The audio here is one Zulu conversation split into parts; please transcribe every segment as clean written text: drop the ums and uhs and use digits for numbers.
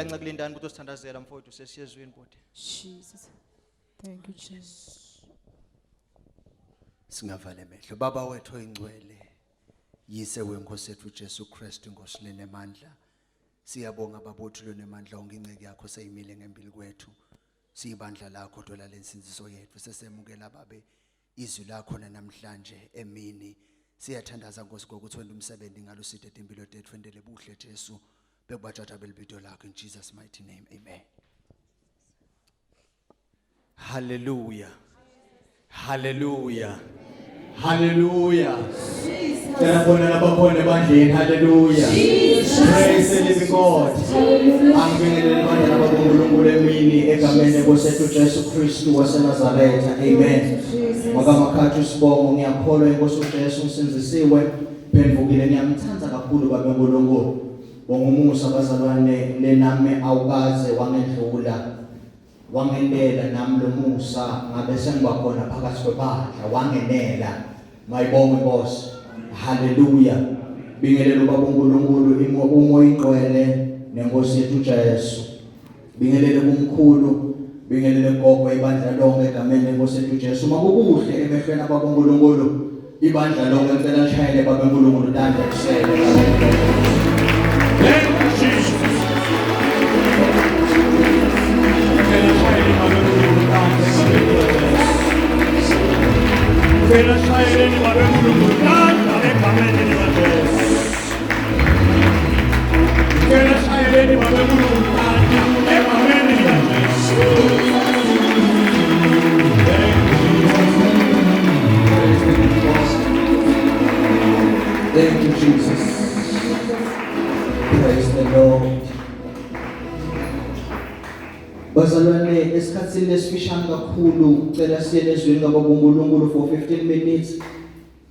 ncakulindani ukuthi usithandazela mfowethu sesiyezwini bodi. Jesus. Thank you, Jesus. Singavale amehlo. Baba wethu oyingcwele, yise wenkosi yethu Jesu Kristu inkosi lenemandla. Siyabonga babothu lenemandla onginceke yakho seyimile ngempilo kwethu. Siyibandla lakho dola lensinziso yethu sesemukela babe izwi lakho namhlanje emini. Siyathandaza Nkosi ngokuthi wena umsebenzi ngaluside impilo yethu wendele buhle Jesu. Bekubajaja belibito lakho in Jesus mighty name. Amen. Hallelujah. Hallelujah. Hallelujah. Hallelujah. Praise the living God. Angibingelele manje nababuNkulunkulu emini egameni lenkosi Jesu Kristu waseNazaretha. Amen. Makamakhathi usibongo ngiyakholwa inkosi uJesu usinzisiwe phendukile ngiyamthanda kakhulu babeNkulunkulu. Bongumusa bazalwane lenami awukaze wangedlula. Wangendela nami lo Musa ngabe sengibakhona phakathi kwebandla wangenela mayibonge Nkosi. Hallelujah. Bingelela ubaba uNkulunkulu umoya ingcwele nenkosi yethu Jesu. Bingelele kumkhulu, bingelele gogo ibandla lonke egameni lenkosi yethu Jesu. Makubuhle emehlweni ababa uNkulunkulu ibandla lonke ngicela lishayele baba uNkulunkulu tanda kusele. Thank you, Jesus. Praise the Lord. Bazalwane esikhatsini lesifishane kakhulu ucela siye ezweni kaBabuNkulunkulu for 15 minutes.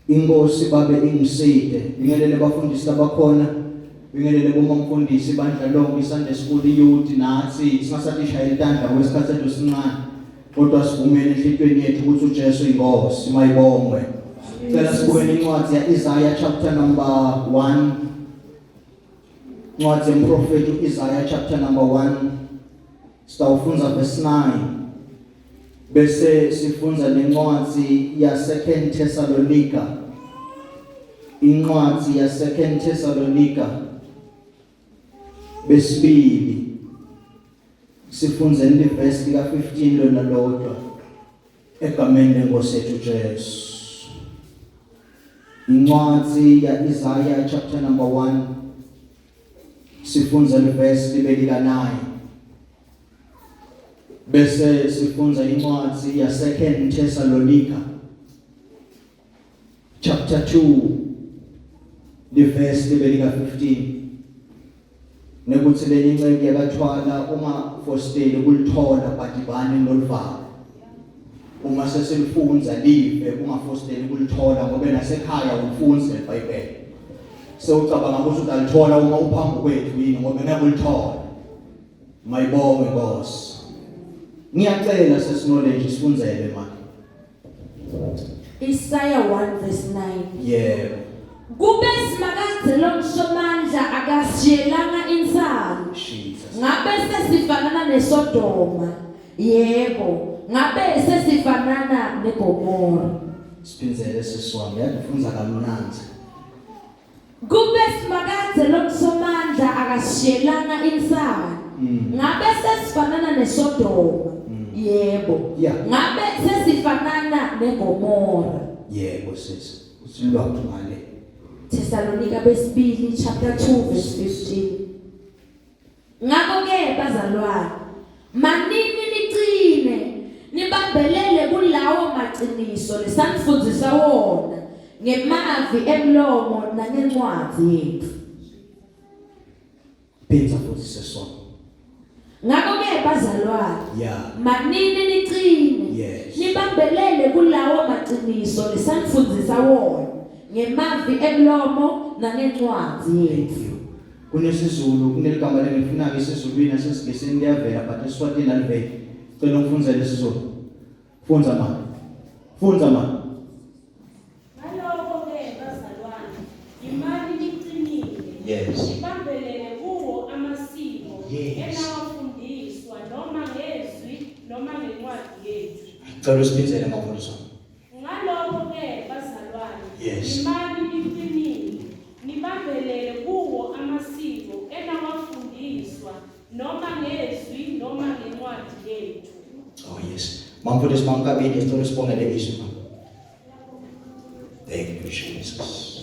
Inkosi babe ingiside. Bingelele bafundisi abakhona. Bingelele bomamfundisi bandla lonke Sunday school youth nathi singasatishaya intandla kwesikhathi sethu sincane. Kodwa sivumele enhlitweni yethu ukuthi uJesu inkosi mayibongwe. Cela sibukele incwadi yaIsaiah chapter number 1. Incwadi yomprofeti uIsaiah chapter number 1. Sitawufunza verse 9. Bese sifunza nencwadi ya 2 Thessalonica. Incwadi ya 2 Thessalonica. Besibili. Sifunze verse lika 15 lona lodwa. Egameni lenkosi yethu Jesu. Incwadi ya Isaiah chapter number 1. Sifunza verse lika 9. Bese sifunza incwadi ya 2 Thessalonica chapter 2 verse lika 15. Nekuthi le incwadi yakathwala uma fostele kulithola badibane noluvalo. Uma sesilifunza live ungafosteli kulithola ngoba nasekhaya ufunze iBhayibheli. Sewucabanga ukuthi utalithola uma uphambi kwethu yini ngoba nakulithola. Mayibonge Nkosi. Ngiyacela sesiknowledge sifunzele manje. Isaiah 1 verse 9. Yebo. Kube simakade lomsomandla akasiyelanga insalo. Jesus. Ngabe sesifanana neSodoma. Yebo. Ngabe sesifanana neGomora. Siphinzele seswami yakufunza kamnandi. Kube simakade lomsomandla akasiyelanga insalo. Ngabe sesifanana neSodoma. Yebo. Ngabe sesifanana neGomora. Yebo sisi. Usilwa ngale. Thessalonica besibili chapter 2 verse 15. Ngakho ke bazalwane, manini niqine, nibambelele kulawo maqiniso lesanifundisa wona ngemavi emlomo nangencwadi yethu. Phenza futhi sesona. Ngakho ke bazalwane, manini niqine, Yes. nibambelele kulawo maqiniso lesanifundisa wona ngemavi emlomo nangencwadi yethu. Kunesizulu kuneligama lengifuna isizulwini nasesingesini liyavela but eSwatini aliveli. Cela ngifunzele isizulu. Funza manje. Funza manje. Ngalokho ke bazalwane, imali iqinile. Yes. Ibambelele kuwo amasiko. Yes. ngencwadi yethu. Cela usibizele ngomvuzo. Ngalokho-ke bazalwane, Yes. imani iqinile, nibambelele kuwo amasiko enawafundiswa noma ngezwi noma ngencwadi yethu. Oh yes. Mamfundisi mangkabini isicela sibongele izwi. Thank you Jesus.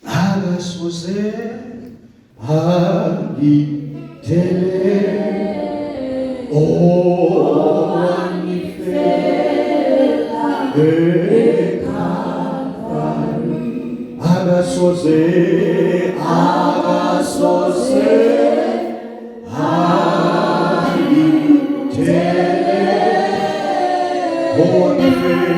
Agasuze agitele o anifela agasuze agitele o anifela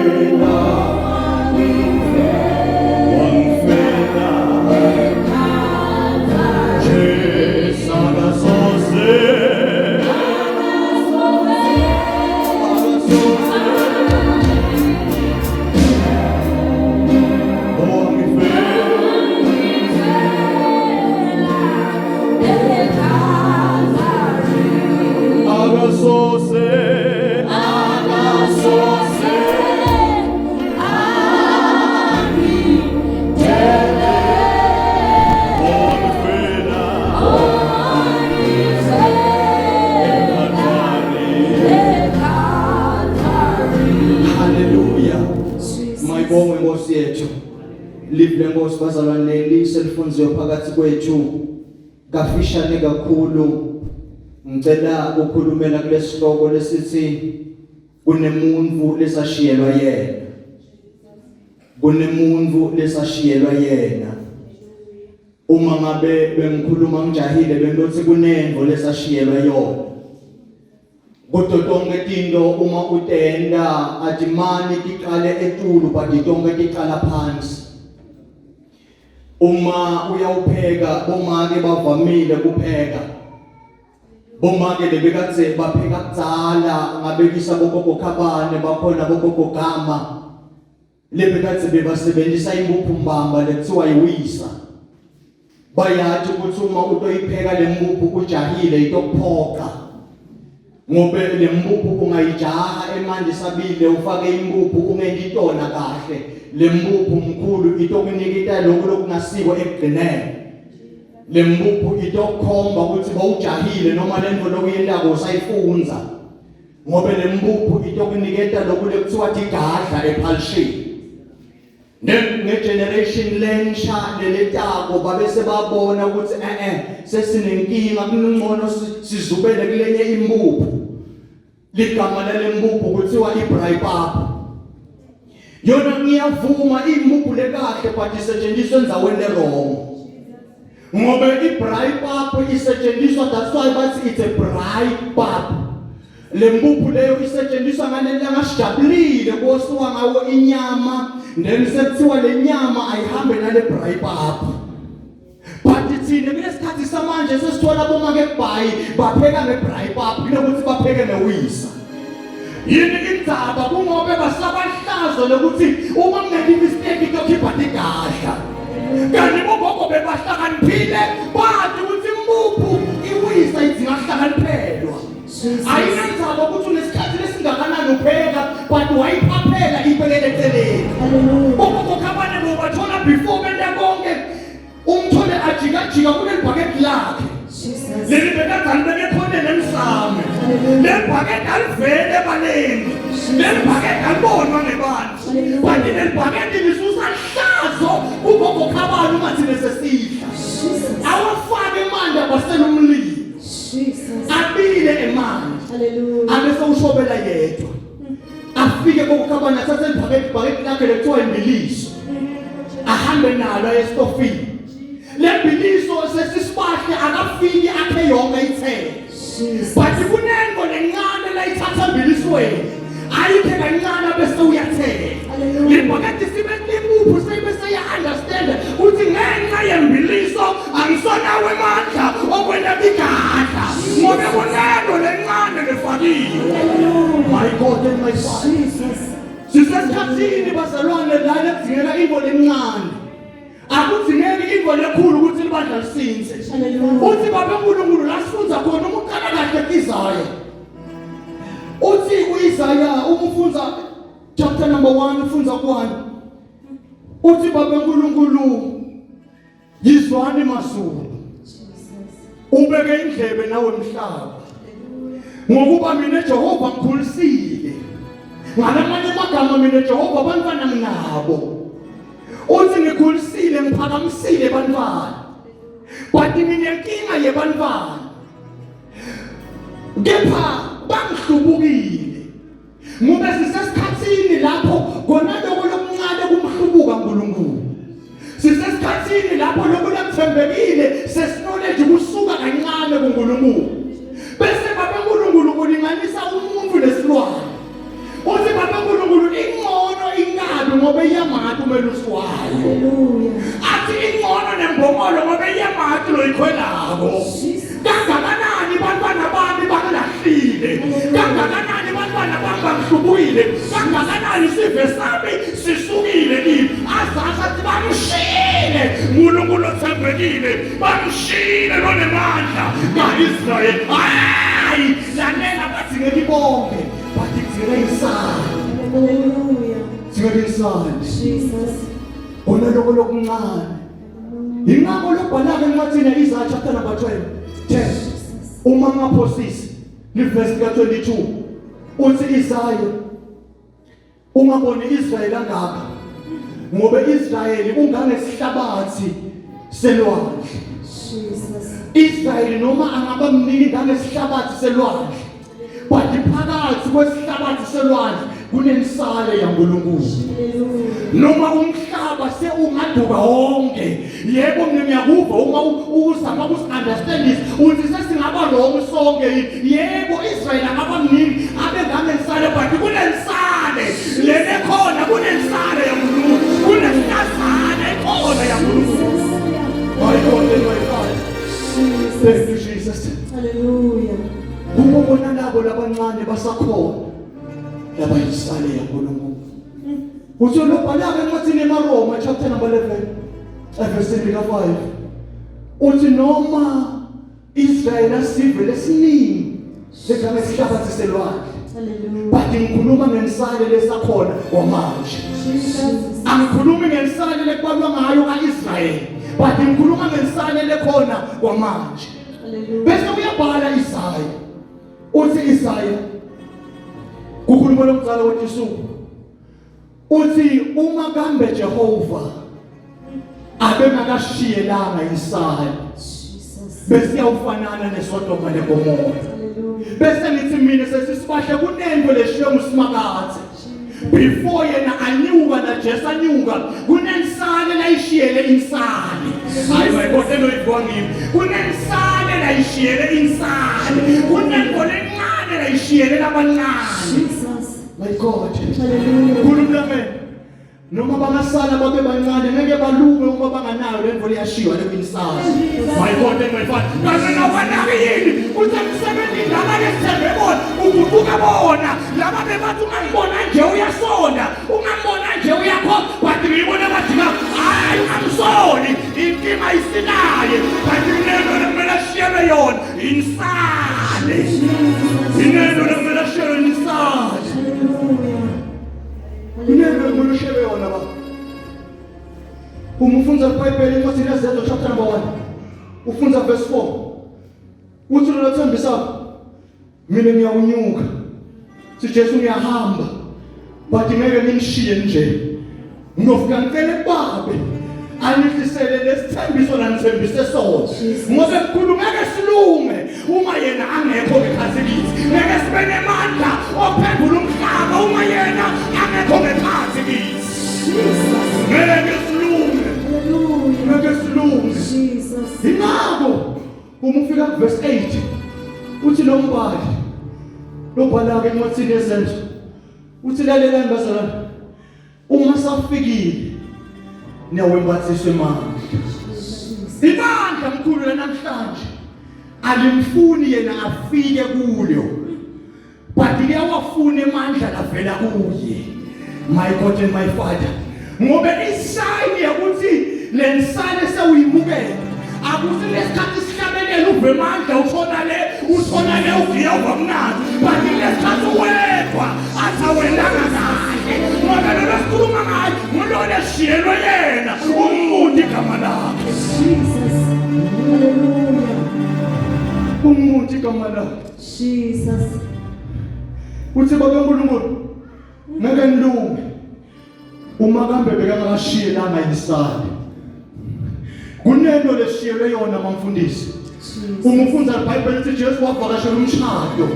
Lenkosi bazalwane liselfunziwe phakathi kwethu kafishane kakhulu ngicela ukukhulumela kulesihloko lesithi kunemuntu lesashiyelwa yena kunemuntu lesashiyelwa yena uma ngabe bengikhuluma ngijahile bengithi kunenvo lesashiyelwa yona kodwa tonke tinto uma utenda atimani tiqale etulu but tonke tiqala phansi. Uma uyawupheka bomake bavamile kupheka bomake lebekatse bapheka kudzala ngabekisa bogogo khabane bakhona bogogo gama lebekatse bebasebenzisa impuphu mbamba lekuthiwa yiwisa bayathi ukuthi uma utoyipheka lempuphu kujahile itokuphoka ngobe lempuphu ungayijaha emanzi sabile ufake impuphu ungentitona kahle lempuphu mkhulu itokunikita lokho lokungasiko ekugcineni lempuphu itokhomba ukuthi bawujahile noma lento lokuyendako usayifunza ngobe lempuphu itokuniketa lokho lekuthiwa tigadla ephalisini ngegeneration lensha leletako babese babona ukuthi sesinenkinga kunengcono sizubele kulenye impuphu ligama lempuphu kuthiwa ibraypap yona ngiyavuma impuphu lekahle but isetshenziswa endaweni wrong ngoba ibraypap isetshenziswa that's why bathi it's a braypap lempuphu leyo isetshenziswa ngale langasijabulile kosiwa ngawo inyama then sekuthiwa lenyama ayihambe nale braypap but thina kulesikhathi samanje sesithola bomake kubhayi bapheka ngebraypap kunokuthi bapheke newisa yini indzaba kungobe basabahlazo lokuthi uma kungenye mistake itokhipha tigadla kanti bogogo bebahlakaniphile bathi ukuthi impuphu iwisa idzinga hlakaniphelwa ayinandzaba ukuthi unesikhathi lesingakanani upheka but wayiphaphela ibekele eceleni bogogo khabane bobathola before benta konke umthole ajikajika kulelibhaketi lakhe leli bekazani bekekhonele emsame lelibhaketi alivele ebaleni lelibhaketi alibonwa ngebantu kanti lelibhaketi lisusahlazo kugogo khabane ungathi nesesidla awafake emanti abasela umlilo abile emanti abese ushobela yedwa afike kokukhabana athathe ibhakede lakhe lekuthiwa imbiliso ahambe nalo esitofini lembiliso sesisibahle akafiki akhe yonke ithele but kunengo lencane la ithatha imbilisweni ayikhe kancane bese uyathela libhakede sibe limuphu sebese ya understand uthi ngenxa yembiliso angisonawe amandla okwena bigada ngoba kunengo lencane lefakiwe. My God and my Father, sisesikhathini bazalwane lana kudingeka into lencane akudingeki into lekhulu ukuthi libandla lisinze. Uthi babe uNkulunkulu la sifunza khona uma uqala kahle Isaya uthi uIsaya umufunza chapter number 1 ufunza ku1 uthi babe uNkulunkulu yizwani mazulu ubeke indlebe nawe emhlaba ngokuba mina Jehova ngikhulisile ngalamanye amagama mina Jehova abantwana nginabo uthi ngikhulisile ngiphakamisile bantwana but mina inkinga yebantwana kepha bangihlubukile ngoba sisesikhathini lapho kona lokho lokuncane kumhlubuka uNkulunkulu sisesikhathini lapho lokho lakuthembekile sesiknowledge kusuka kancane kuNkulunkulu bese babe uNkulunkulu kulinganisa umuntu nesilwane uthi babe uNkulunkulu ingcono ingabi ngoba iyamata umelusi wayo. Haleluya. Athi ingcono nembongolo ngoba iyamata loyikhwelako kangakanani bantwana bami bakulahlile kangakanani bantwana bami bangihlubukile kangakanani sive sami sisukile kimi azathi bamshile uNkulunkulu othembekile bamshile nonemandla kaIsrayeli hayi lanela badingeka bonke bathi kudingeka isandla. Haleluya. Dingeka isandla Jesus bona lokho lokuncane ingakho lokubhalaka encwadini Isaiah chapter number 10 uma ngaphosisi liverse ka22 uthi Isaiah ungaboni Israel angaka ngoba Israel ungangesihlabathi selwandle Jesus Israel noma angaba mniki ngangesihlabathi selwandle but phakathi kwesihlabathi selwandle kunensale yaNkulunkulu noma umhlaba seungaduka wonke yebo mina ngiyakuva uma uzama ukuunderstand uthi sesingaba lonke sonke yebo Israel angaba mnini abe ngamensale but kunensale lene khona kunensale yaNkulunkulu kunesazana ekhona yaNkulunkulu. My God and my Father, thank you Jesus. Hallelujah. Kubona labo labancane basakhona labayisale yaNkulunkulu uthi lobhalaka encwadini eMaroma chapter number 11 verse 5 uthi noma Israel asive lesiningi segama esihlabathi selwandle but ngikhuluma ngensale lesakhona kwamanje angikhulumi ngensale lekbalwa ngayo kaIsrael but ngikhuluma ngensale lekhona kwamanje bese uyabhala Isaya uthi Isaya kukhuluma lomzalo weThisuku uthi uma kambe Jehova abengakashiyelanga isali bese yawufanana neSodoma neGomora bese ngithi mina sesisibahle kunento leshiye uSimakathe before yena anyuka na Jesu anyuka kunensane la ishiyele insane hayi bayikhohle loyivwa ngimi kunensane la ishiyele insane kunento lencane la ishiyele labancane. My God, hallelujah. Noma bangasala babe bancane ngeke balume uma banganayo lento liyashiwa lewinsana. My God and my Father, kana nawana yini uthamsebenzi laba lesithembe bona uguquka bona laba bebathi ungambona nje uyasonda ungambona nje uyakho bathi ngibona bathi hayi amsoli inkinga isinaye bathi neno lemela shiyele yona insane ineno lemela shiyele insane ineno lemela shiyele yona ba umufunza iBhayibheli encwadini yaZedwa chapter number 1 ufunza verse 4 uthi lo thembisa mina ngiyawunyuka si Jesu ngiyahamba but ngeke ngimshiye nje ngiyofika ngicele babe anihlisele lesithembiso lanithembise sona ngoba kukhulu ngeke silume uma yena angekho ngekhathi kithi ngeke sibe nemandla ophendula umhlaba uma yena uma ufika ku verse 8 uthi lo mbhali lobhala ke encwadini yezenzo uthi lalela ngibazalwane uma safikile niyawembathiswa emandla ibandla mkhulu lanamhlanje alimfuni yena afike kulo but liyawafuna emandla lavela kuye my God and my Father ngoba isayini yakuthi lensane sewuyimukela akuthi lesikhathi sihlabelele uve emandla uthona le ugiyova mnandi but lesikhathi uwedwa athawelanga kahle ngoba lo sikhuluma ngayo ngolona shiyelwe yena umuntu igama lakhe Jesus. Hallelujah. umuntu igama lakhe Jesus. uthi baba uNkulunkulu ngeke nilunge uma kambe bekangashiyelanga isali kunento leshiyelwe yona bamfundisi uma ufunda iBhayibheli lithi Jesu wavakashela umshado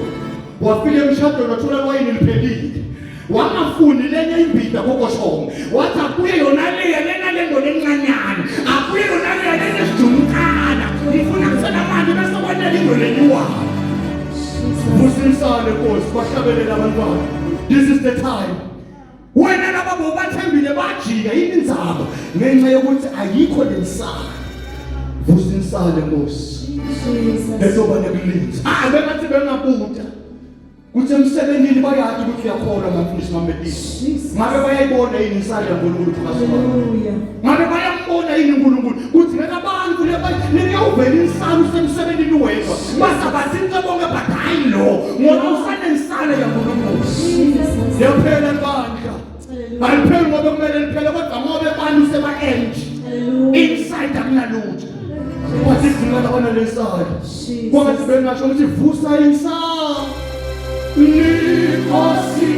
wafika emshadweni wathola wayini liphelile wangafuni lenye imbida kokoshongo wathi akuye yona lena lendoda encanyana akuye yona lena esidumkana ngifuna kusena manje bese kwanele indoda enyuwayo Musinsane Nkosi bahlabelela abantwana this is the time wena labo bathembile bajika yini inzaba ngenxa yokuthi ayikho lensana Musinsane Nkosi lezoba nekulinza bengathi bengabuta kuthi emsebenzini bayathi ukuthi uyakholwa mfundisi mamedisi ngabe bayayibona yini insana yaNkulunkulu phakathi kwabo ngabe bayambona yini uNkulunkulu kuthi ngeke abantu lebeyawuvela insana usemsebenzini wedwa basabathinta bonke badayi lo ngoba usane insana yaNkulunkulu yaphela ibandla alipheli ngoba kumele liphele kodwa ngoba abantu seba-end inside akunalutho wathi kudingakala bona lesana kwangathi bengasho ukuthi vusa insana Nikosi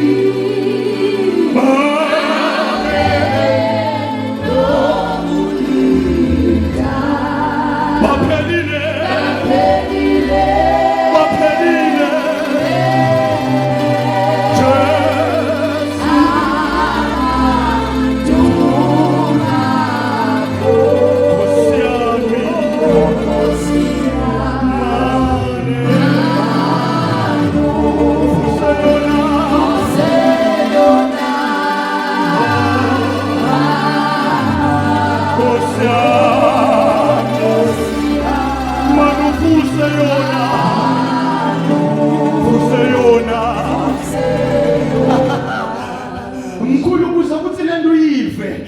mkhulu kuza ukuthi lento uyive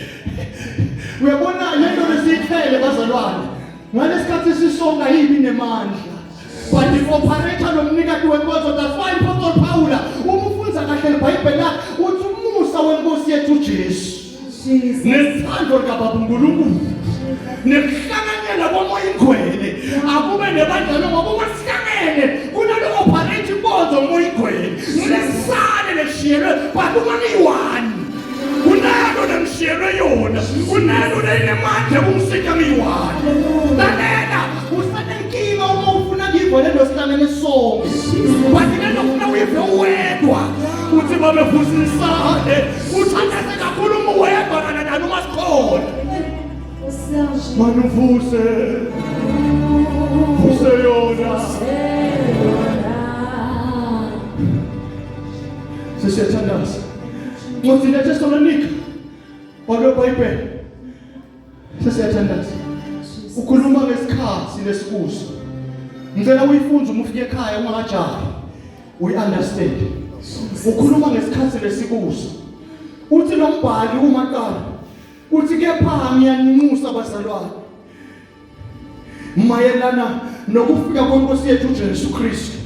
uyabona lento lesithele bazalwane ngalesikhathi sisonga yibi nemandla but i-operator nomnikati wenkonzo that's why Apostle Paula umfunza kahle iBhayibheli lakhe uthi umusa wenkosi yethu Jesu nesithando likaBaba uNkulunkulu nekuhlanganyela komoya ingcwele akube nebandla ngoba wasihlangene kunalo operate inkonzo moya ingcwele nesisane leshiyelwe but umaniyi-one kunalo nemshiyelwe yona kunalo lenemandla kumsika miyi-one lalela usanenkinga uma ufuna ngivo lento sihlangene sonke but lento ufuna uyive uwedwa uthi babefusisane uthandase kakhulu uma uwedwa kananani uma sikhona manuvuse vuse yona sesiyathandaza ngothi leTestamenika wabeBhayibheli sesiyathandaza ukhuluma ngesikhathi lesikuso ngicela uyifunze uma ufike ekhaya ungakajahi uyi-understand ukhuluma ngesikhathi lesikuso uthi lo mbhali uMaqala uthi kepha ngiyaninxusa bazalwane mayelana nokufika kwenkosi yethu uJesu Kristu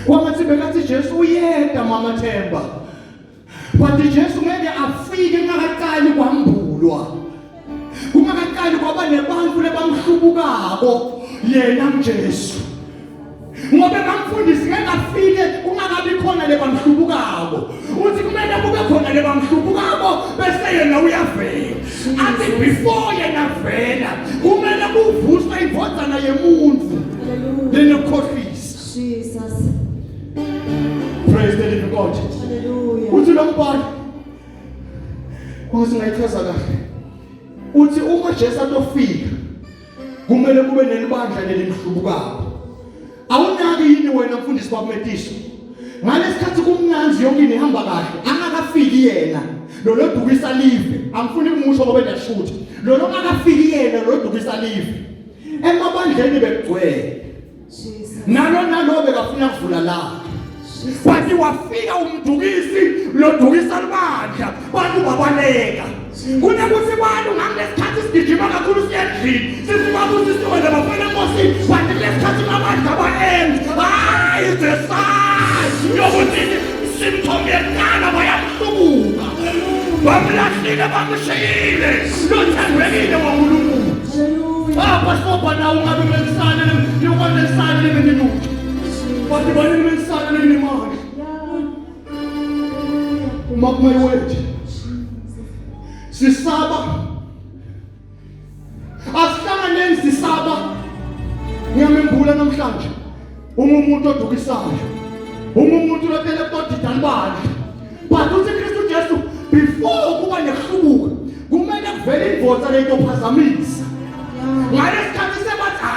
wangathi bekathi Jesu uyeda mama Themba but Jesu ngeke afike ngakaqali kwambulwa kungakaqali kwaba nebantu lebamhlubukako yena uJesu ngoba bamfundisi ngeke afike kungakabi khona lebamhlubukako uthi kumele kube khona lebamhlubukako bese yena uyavela athi before yena vela kumele kuvuswe ivodzana yemuntu lenekhohlisa Jesus. Praise the living God. Hallelujah. Uthi lo mbhalo kwasingayithaza kahle uthi uma Jesu atofika kumele kube nelibandla lelimhlubukayo. Awunaki yini wena mfundisi bakumetiso? Ngalesikhathi kumnanzi yonke inihamba kahle, angakafiki yena lo lodukisa live. Angifuni ukusho ngoba ndiyashutha. Lo ongakafiki yena lo lodukisa live. Emabandleni begcwele. Nalo bekafuna kuvula la. Wathi wafika umdukisi lodukisa libandla, bantu babaleka. Kunekuthi bantu ngaleskhathi sigijima kakhulu siyendlini, sisibabuza isiwele bafana Nkosi, wathi lesikhathi mabandla baenzi. Hayi zesazi yokuthi simthombe eqala bayamhlubuka. Bamlahlile bamshiyile, lothandwekile waNkulunkulu. Pastor na ungabe mensana niyokwenzisana lebenduku. Bathi bani mensana lenemali. Mark my word. Sisaba. Asihlanganeni sisaba. Ngiyamembula namhlanje. Umuntu odukisayo. Umuntu lotele kodidani bakhe. But uthi Kristu Jesu before kuba nehlubuka, kumele kuvele indvodza letophazamisa. Ngalesikhathi sebathi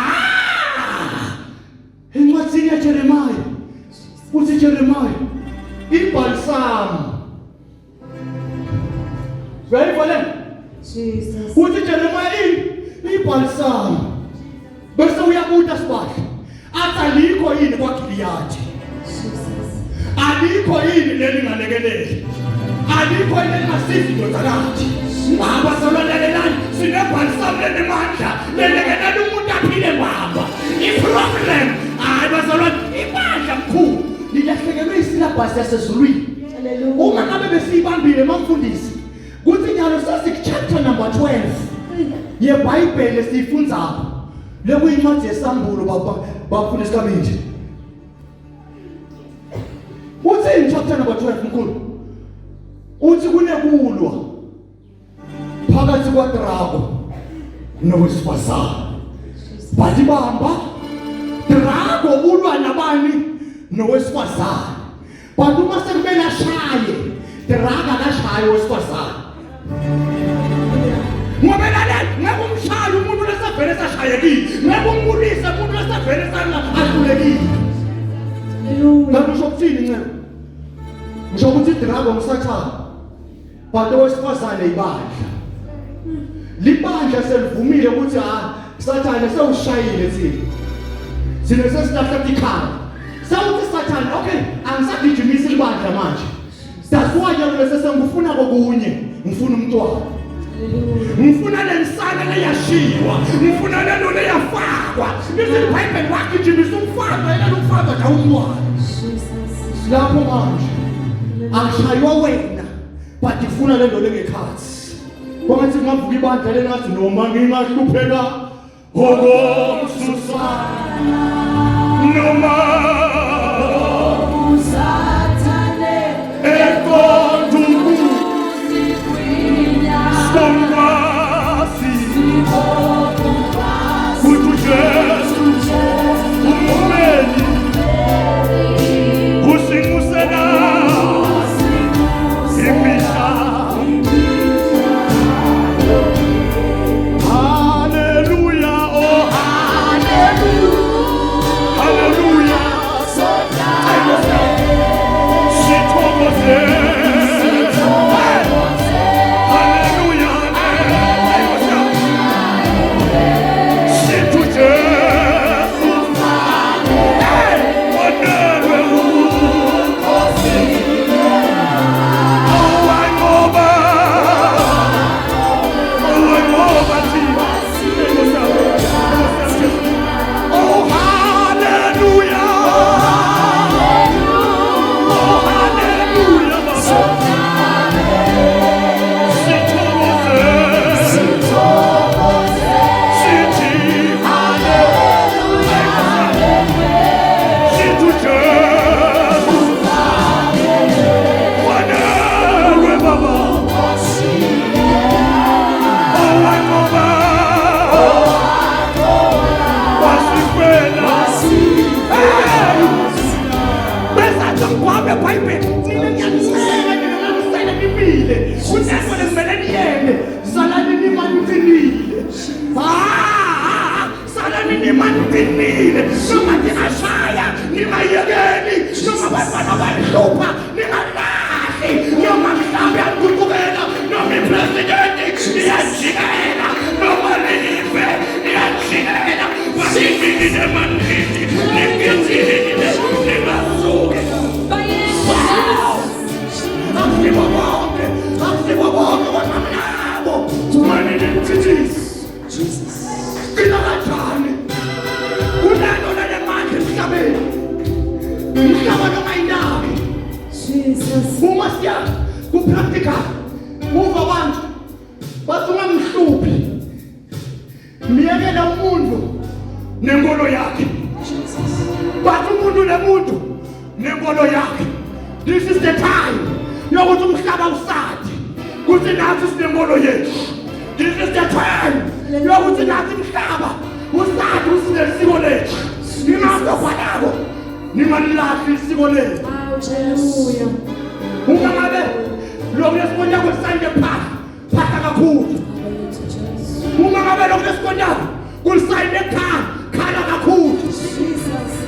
encwadini yaJeremiya uthi Jeremiya ibalsam vele Jesus. uthi Jeremiya ibalsam bese uyabuta sibahla athi alikho yini kwaGiliyadi, alikho yini lelinganekeleli, alikho yini elingasizi indodakazi. Abazalwanelelani sinebhalsam lenemandla lelekelela umuntu aphile baba. Iproblem abazalwane ibandla mkhulu lilahlekelwe isilabhasi yasezulwini. Uma ngabe besiyibambile mafundisi kuthi nyalo sasikuchapter number 12 yeBhayibheli siyifundayo lekuyincwadi yesambulo bafundisi kaMindi. Uthi in chapter number 12 mkhulu uthi kunekulwa phakathi kwaDrago nowesifazane. Bathi bamba Drago ulwa nabani nowesifazane. Bathi uma sekumele ashaye Drago akashaye owesifazane. Ngoba lalela ngeke umshaya umuntu lesavele sashayekile, ngeke umbulise umuntu lesavele ahlulekile. Kanti usho ukuthini ncema? Ngisho ukuthi Drago ngisathana bantu owesifazane ibandla. Libandla selivumile ukuthi Sathane sewushayile thina. Sine sesihlahla ikhaya. Sawuthi Sathane okay angisagijimisa libandla manje. That's why yona sesengifuna kokunye, ngifuna umntwana. Ngifuna lensana leyashiwa, ngifuna lelo leyafakwa. Bese iBhayibheli wagijimisa umfana yena umfana nje umntwana. Lapho manje angishaywa wena, but ngifuna lelo lengekhathi. Kwangathi ngavuka ibandla lenathi noma ngingahlupheka ngokomsusa noma usathane ekontuku somwasi kuthi Jesu umeli usimusela imisha. salani nimantinile noma ndingashaya ningaiyekeli noma bafana bahlupha ningalahli noma mhlawumbe yankukubela noma ipresidenti iyajikela noma live iyajikela basifike emanini ningenzile ningasuke Aktibo bonke kwanamnabo Tumanele Jesus Kila kanjani Kunano nale manje emhlabeni Umhlaba noma indawo Jesus. Uma siya kupractical Uva abantu bathi ungamhluphi Miyekela umuntu nenkolo yakhe Bathi umuntu nemuntu nenkolo yakhe This is the time yokuthi umhlaba usathi kuthi nathi sinenkolo yethu. This is the time yokuthi nathi umhlaba usathi usinesiko lethu. Ningazofanako ningalilahli isiko lethu. Hallelujah. Uma ngabe lokhu esikonjako kusayinde phatha kakhulu. Uma ngabe lokhu esikonjako kulisayinde khala kakhulu.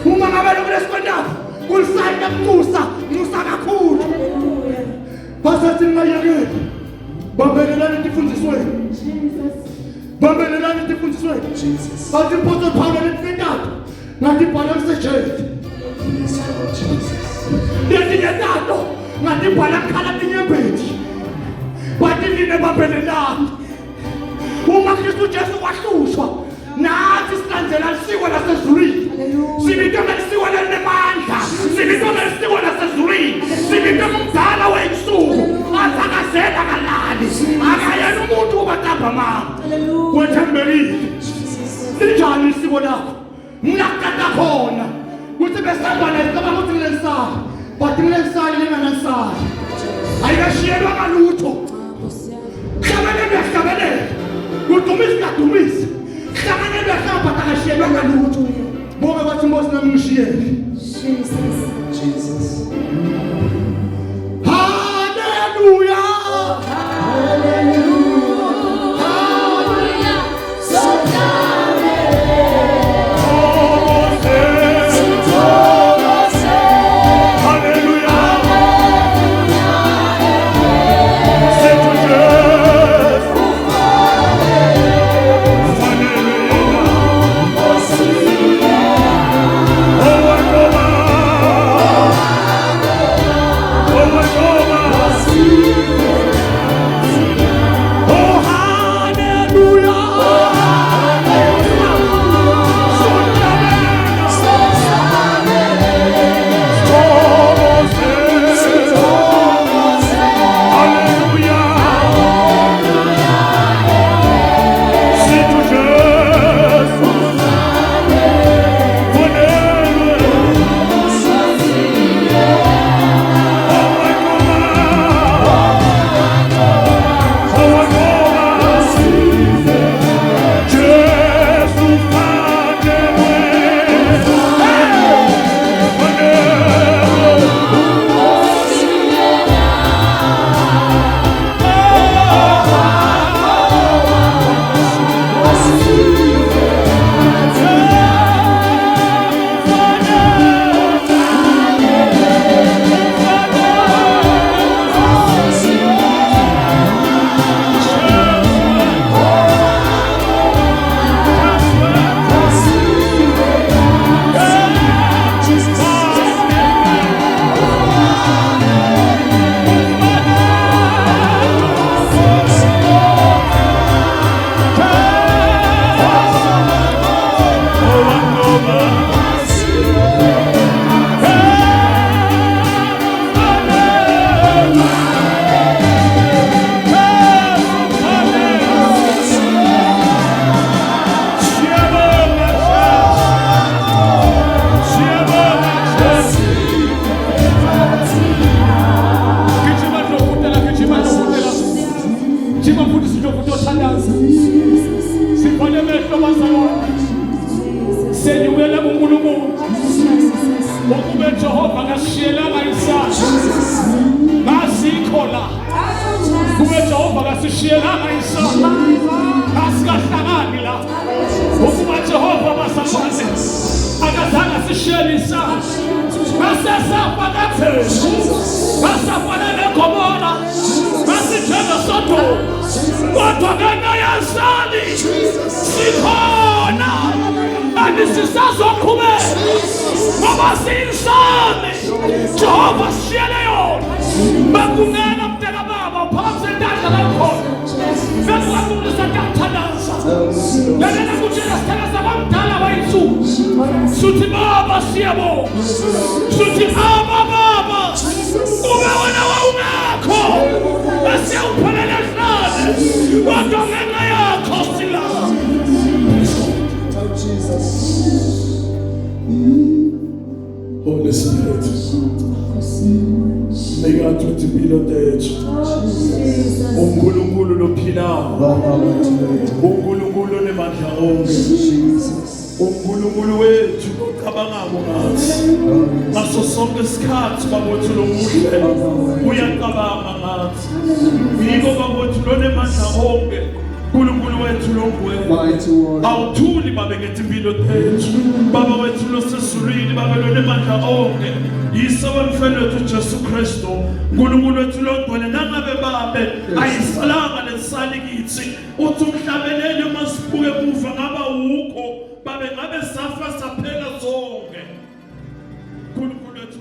Uma ngabe lokhu esikonjako kulisayinde musa kakhulu. Basathi ngayekela babelelana ifundisweni babelelana ifundisweni bathi Apostle Paul lethethathu ngathi bhala kusejele lethethathu ngathi bhala khala tinyembeti bathi nine babelelana uma Kristu Jesu wahlushwa nathi silandzela isiko lasezulwini sibitona isiko lenemandla sibitona isiko lasezulwini sibitona umdala wethuko athakazela kalali akayena umuntu obatamba mama wethembelile linjani isiko lakho ngakata khona kuthi besamba nesicabanga ukuthi ngilensayo but ngilensayo linganansayo ayikashiyelwa ngalutho hlabelele hlabelele kudumisa kadumisa hlabelele hlamba takashiyelwa ngalutho bonke bathi Mose nami ngishiyele Jesus Hallelujah Akasishiyelanga isono. Asikahlangani la. Ukuba Jehova masamane. Akazange sishiyele isandla. Asesafa kaThixo. Asafana neGomora. Asithenga Sodoma. Kodwa ngenxa yesali sikhona. Andisisazoqhubeka. Ngoba siyisami. Jehova sishiyele yona. Bakungena mntana baba uphamse intandla lakhona. Bekuwakumlisa ntamthandaza. Ngena kutshela sithela sabamdala wayinsuku. Suthi baba siyabonga. Suthi baba. Ube wena wawungakho. Asiyawuphelela hlale. Kodwa ngenxa yakho sila. Holy Spirit. Make our 20 billion days. uNkulunkulu lophilayo. uNkulunkulu onemandla onke. uNkulunkulu wethu ocabangako ngathi. Ngaso sonke isikhathi babothu lomuhle uyacabanga ngathi. Yiko babothu lonemandla onke. uNkulunkulu wethu longwena. Awuthuli babe ngetimpilo zethu. Baba wethu losesulwini babe lonemandla onke. Yiso mfana wethu Jesu Kristu. uNkulunkulu wethu longwena nangabe babe ayisalanga lesali kithi. Uthi umhlabelele masibuke kufa ngaba ukho babe ngabe safa saphela zonke. uNkulunkulu wethu